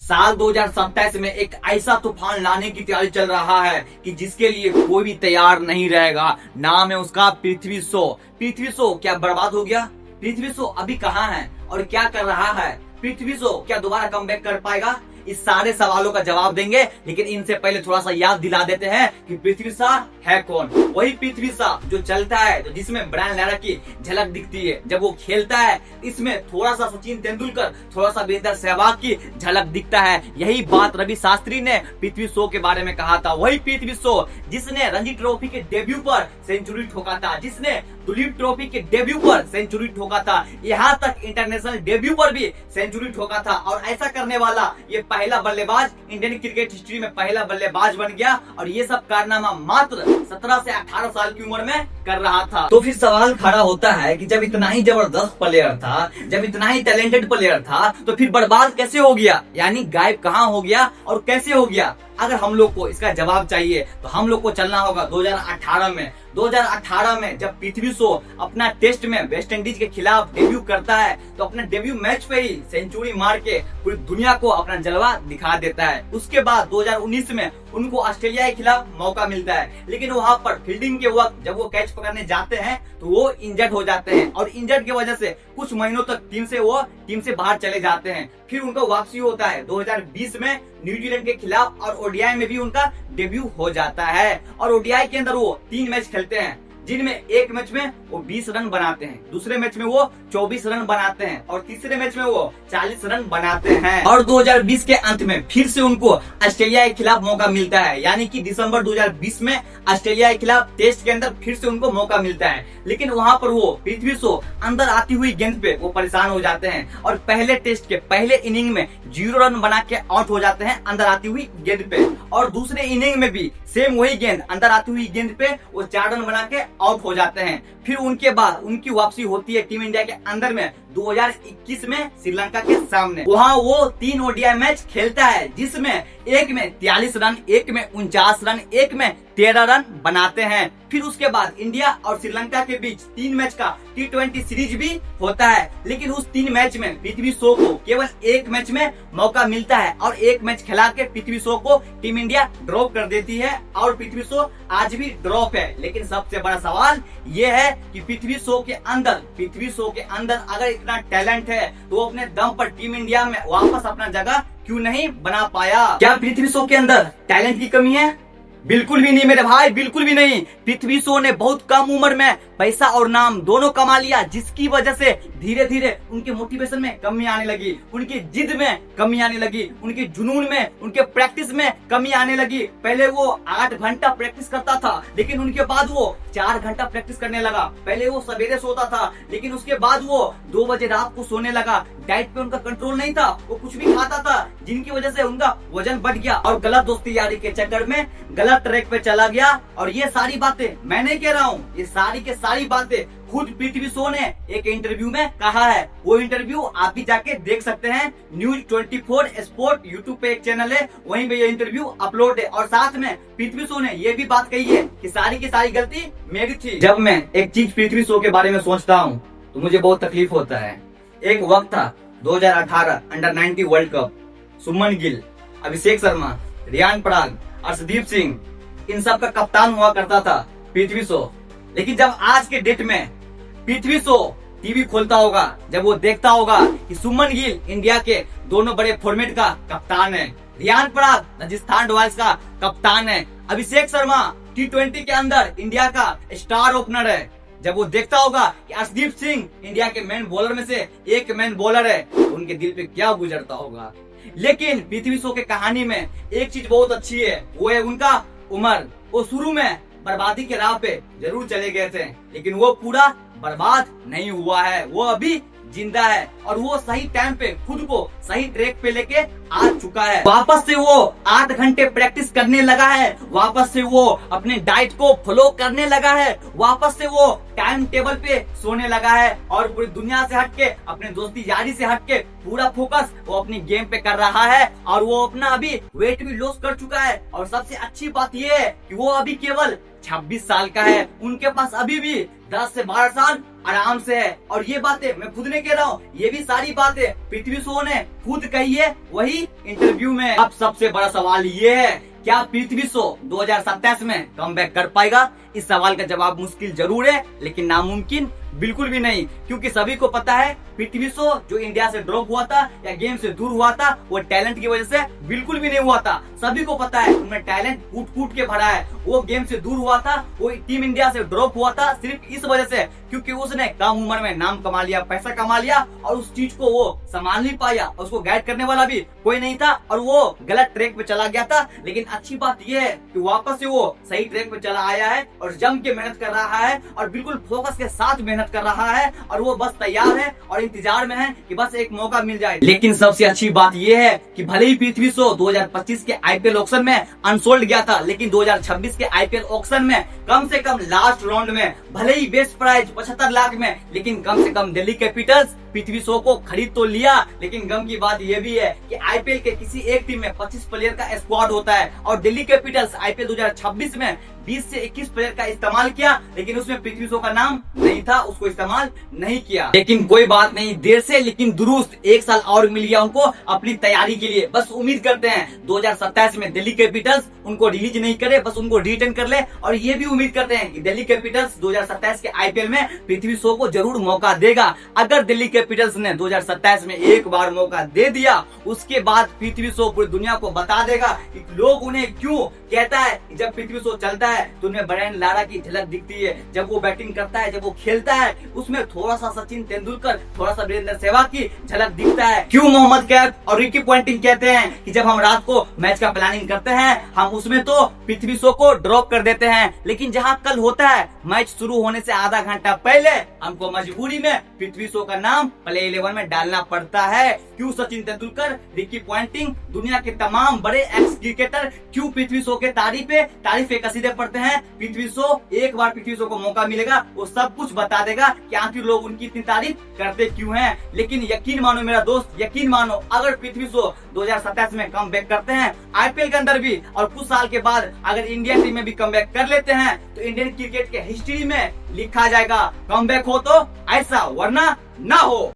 साल 2027 में एक ऐसा तूफान लाने की तैयारी चल रहा है कि जिसके लिए कोई भी तैयार नहीं रहेगा। नाम है उसका पृथ्वी शो। पृथ्वी शो क्या बर्बाद हो गया? पृथ्वी शो अभी कहाँ है और क्या कर रहा है? पृथ्वी शो क्या दोबारा कमबैक कर पाएगा? इस सारे सवालों का जवाब देंगे, लेकिन इनसे पहले थोड़ा सा याद दिला देते हैं कि पृथ्वी शॉ है कौन। वही पृथ्वी शॉ जो चलता है, तो जिसमें ब्रायन लारा की झलक दिखती है जब वो खेलता है। इसमें थोड़ा सा सचिन तेंदुलकर, थोड़ा सा वीरेंद्र सहवाग की झलक दिखता है। यही बात रवि शास्त्री ने पृथ्वी शॉ के बारे में कहा था। वही पृथ्वी शॉ जिसने रणजी ट्रॉफी के डेब्यू पर सेंचुरी ठोका था, जिसने दुलीप ट्रॉफी के डेब्यू पर सेंचुरी ठोका था, यहाँ तक इंटरनेशनल डेब्यू पर भी सेंचुरी ठोका था। और ऐसा करने वाला ये पहला बल्लेबाज, इंडियन क्रिकेट हिस्ट्री में पहला बल्लेबाज बन गया। और ये सब कारनामा मात्र 17 से 18 साल की उम्र में कर रहा था। तो फिर सवाल खड़ा होता है कि जब इतना ही जबरदस्त प्लेयर था, जब इतना ही टैलेंटेड प्लेयर था, तो फिर बर्बाद कैसे हो गया? यानी गायब कहाँ हो गया और कैसे हो गया? अगर हम लोग को इसका जवाब चाहिए तो हम लोग को चलना होगा 2018 में। 2018 में जब पृथ्वी शॉ अपना टेस्ट में वेस्ट इंडीज के खिलाफ डेब्यू करता है, तो अपने डेब्यू मैच पे ही सेंचुरी मार के पूरी दुनिया को अपना जलवा दिखा देता है। उसके बाद 2019 में उनको ऑस्ट्रेलिया के खिलाफ मौका मिलता है, लेकिन वहां पर फील्डिंग के वक्त जब वो कैच पकड़ने जाते हैं तो वो इंजर्ड हो जाते हैं। और इंजर्ड की वजह से कुछ महीनों तक टीम से बाहर चले जाते हैं। फिर उनका वापसी होता है 2020 में न्यूजीलैंड के खिलाफ, और ओडीआई में भी उनका डेब्यू हो जाता है। और ओडीआई के अंदर वो 3 मैच खेलते हैं, जिनमें एक मैच में वो 20 रन बनाते हैं, दूसरे मैच में वो 24 रन बनाते हैं, और तीसरे मैच में वो 40 रन बनाते हैं। और 2020 के अंत में फिर से उनको ऑस्ट्रेलिया के खिलाफ मौका मिलता है, यानी कि दिसंबर 2020 में ऑस्ट्रेलिया के खिलाफ टेस्ट के अंदर फिर से उनको मौका मिलता है। लेकिन वहां पर वो पृथ्वी शॉ अंदर आती हुई गेंद पे वो परेशान हो जाते हैं, और पहले टेस्ट के पहले इनिंग में 0 रन बना के आउट हो जाते हैं अंदर आती हुई गेंद पे। और दूसरे इनिंग में भी सेम वही गेंद, अंदर आती हुई गेंद पे वो 4 रन बना के आउट हो जाते हैं। फिर उनके बाद उनकी वापसी होती है टीम इंडिया के अंदर में 2021 में श्रीलंका के सामने। वहाँ वो 3 ओडीआई मैच खेलता है, जिसमें एक में 43 रन, एक में 49 रन, एक में 13 रन बनाते हैं। फिर उसके बाद इंडिया और श्रीलंका के बीच 3 मैच का T20 सीरीज भी होता है, लेकिन उस 3 मैच में पृथ्वी शॉ को केवल एक मैच में मौका मिलता है, और एक मैच खिला के पृथ्वी शॉ को टीम इंडिया ड्रॉप कर देती है। और पृथ्वी शॉ आज भी ड्रॉप है। लेकिन सबसे बड़ा सवाल ये है कि पृथ्वी शॉ के अंदर अगर इतना टैलेंट है, तो वो अपने दम पर टीम इंडिया में वापस अपना जगह क्यों नहीं बना पाया? क्या पृथ्वी शॉ के अंदर टैलेंट की कमी है? बिल्कुल भी नहीं मेरे भाई, बिल्कुल भी नहीं। पृथ्वी शॉ ने बहुत कम उम्र में पैसा और नाम दोनों कमा लिया, जिसकी वजह से धीरे धीरे उनके मोटिवेशन में कमी आने लगी, उनकी जिद में कमी आने लगी, उनके जुनून में, उनके प्रैक्टिस में कमी आने लगी। पहले वो 8 घंटा प्रैक्टिस करता था, लेकिन उनके बाद वो 4 घंटा प्रैक्टिस करने लगा। पहले वो सवेरे सोता था, लेकिन उसके बाद वो 2 बजे रात को सोने लगा। डाइट पे उनका कंट्रोल नहीं था, वो कुछ भी खाता था, जिनकी वजह से उनका वजन बढ़ गया, और गलत दोस्ती यारी के चक्कर में गलत ट्रैक पे चला गया। और ये सारी बातें मैं नहीं कह रहा हूँ, ये सारी के सारी बातें खुद पृथ्वी शॉ ने एक इंटरव्यू में कहा है। वो इंटरव्यू आप भी जाके देख सकते हैं। न्यूज 24 स्पोर्ट यूट्यूब पे एक चैनल है, वहीं पे ये इंटरव्यू अपलोड है। और साथ में पृथ्वी शॉ ने ये भी बात कही है कि सारी की सारी गलती मेरी थी। जब मैं एक चीज पृथ्वी शॉ के बारे में सोचता हूँ तो मुझे बहुत तकलीफ होता है। एक वक्त था 2018 अंडर 19 वर्ल्ड कप, सुमन गिल, अभिषेक शर्मा, रियान पराग, अर्शदीप सिंह, इन सब का कप्तान हुआ करता था पृथ्वी शॉ। लेकिन जब आज के डेट में पृथ्वी शॉ टीवी खोलता होगा, जब वो देखता होगा कि सुमन गिल इंडिया के दोनों बड़े फॉर्मेट का कप्तान है, रियान पराग राजस्थान रॉयल्स का कप्तान है, अभिषेक शर्मा T20 के अंदर इंडिया का स्टार ओपनर है, जब वो देखता होगा कि अर्शदीप सिंह इंडिया के मेन बॉलर में से एक मेन बॉलर है, तो उनके दिल पे क्या गुजरता होगा। लेकिन पृथ्वी शॉ के कहानी में एक चीज बहुत अच्छी है, वो है उनका उम्र। वो शुरू में बर्बादी के राह पे जरूर चले गए थे, लेकिन वो पूरा बर्बाद नहीं हुआ है, वो अभी जिंदा है, और वो सही टाइम पे खुद को सही ट्रैक पे लेके आ चुका है। वापस से वो 8 घंटे प्रैक्टिस करने लगा है, वापस से वो अपने डाइट को फॉलो करने लगा है, वापस से वो टाइम टेबल पे सोने लगा है, और पूरी दुनिया से हटके, अपने दोस्ती यारी से हटके पूरा फोकस वो अपनी गेम पे कर रहा है। और वो अपना अभी वेट भी लॉस कर चुका है। और सबसे अच्छी बात ये है कि वो अभी केवल 26 साल का है। उनके पास अभी भी 10 से 12 साल आराम से है। और ये बातें मैं खुद नहीं कह रहा हूँ, ये भी सारी बातें पृथ्वी शॉ ने खुद कही है वही इंटरव्यू में। अब सबसे बड़ा सवाल ये है, क्या पृथ्वी शॉ 2027 में कमबैक कर पाएगा? इस सवाल का जवाब मुश्किल जरूर है, लेकिन नामुमकिन बिल्कुल भी नहीं, क्योंकि सभी को पता है पृथ्वी शॉ जो इंडिया से ड्रॉप हुआ था या गेम से दूर हुआ था, वो टैलेंट की वजह से बिल्कुल भी नहीं हुआ था। सभी को पता है उनमें टैलेंट कूट कूट के भरा है। वो गेम से दूर हुआ था, वो टीम इंडिया से ड्रॉप हुआ था सिर्फ इस वजह से क्योंकि उसने कम उम्र में नाम कमा लिया, पैसा कमा लिया और उस चीज को वो संभाल नहीं पाया। उसको गाइड करने वाला भी कोई नहीं था और वो गलत ट्रैक पे चला गया था। लेकिन अच्छी बात यह है कि वापस से वो सही ट्रैक पे चला आया है और जम के मेहनत कर रहा है और बिल्कुल फोकस के साथ मेहनत कर रहा है और वो बस तैयार है और इंतजार में है कि बस एक मौका मिल जाए। लेकिन सबसे अच्छी बात यह है कि भले ही पृथ्वी शॉ 2025 के आईपीएल ऑक्शन में अनसोल्ड गया था, लेकिन 2026 के आईपीएल ऑक्शन में कम से कम लास्ट राउंड में भले ही बेस्ट प्राइस 75 लाख में, लेकिन कम से कम दिल्ली कैपिटल्स पृथ्वी शॉ को खरीद तो लिया। लेकिन गम की बात यह भी है कि आईपीएल के किसी एक टीम में 25 प्लेयर का स्क्वाड होता है और दिल्ली कैपिटल्स आईपीएल 2026 में 20 से 21 प्लेयर का इस्तेमाल किया, लेकिन उसमें पृथ्वी शॉ का नाम नहीं था, उसको इस्तेमाल नहीं किया। लेकिन कोई बात नहीं, देर से लेकिन दुरुस्त 1 साल और मिल गया उनको अपनी तैयारी के लिए। बस उम्मीद करते हैं 2027 में दिल्ली कैपिटल्स उनको रिलीज नहीं करे, बस उनको रिटर्न कर ले। और ये भी उम्मीद करते हैं कि दिल्ली कैपिटल्स 2027 के आईपीएल में पृथ्वी शॉ को जरूर मौका देगा। अगर दिल्ली कैपिटल्स ने 2027 में एक बार मौका दे दिया, उसके बाद पृथ्वी शॉ पूरी दुनिया को बता देगा कि लोग उन्हें क्यों कहता है कि जब पृथ्वी शॉ चलता है तो उनमें ब्रायन लारा की झलक दिखती है। जब वो बैटिंग करता है, जब वो खेलता है, उसमें थोड़ा सा सचिन तेंदुलकर, थोड़ा सा वीरेंद्र सहवाग की झलक दिखता है। क्यों मोहम्मद कैफ और रिकी पॉन्टिंग कहते हैं कि जब हम रात को मैच का प्लानिंग करते हैं, हम उसमें तो पृथ्वी शॉ को ड्रॉप कर देते हैं, लेकिन जहां कल होता है मैच शुरू होने से आधा घंटा पहले हमको मजबूरी में पृथ्वी शॉ का नाम प्ले 11 में डालना पड़ता है। क्यों सचिन तेंदुलकर, रिकी पॉन्टिंग, दुनिया के तमाम बड़े एक्स क्रिकेटर क्यों पृथ्वी शॉ के तारीफे कसीदे पढ़ते हैं? पृथ्वी शॉ एक बार पृथ्वी शॉ को मौका मिलेगा, वो सब कुछ बता देगा कि आखिर लोग उनकी इतनी तारीफ करते क्यों हैं। लेकिन यकीन मानो मेरा दोस्त, यकीन मानो, अगर पृथ्वी शॉ 2027 में कम बैक करते हैं आईपीएल के अंदर भी, और कुछ साल के बाद अगर इंडियन टीम में भी कम बैक कर लेते हैं, तो इंडियन क्रिकेट के हिस्ट्री में लिखा जाएगा कम बैक हो तो ऐसा, वरना ना हो।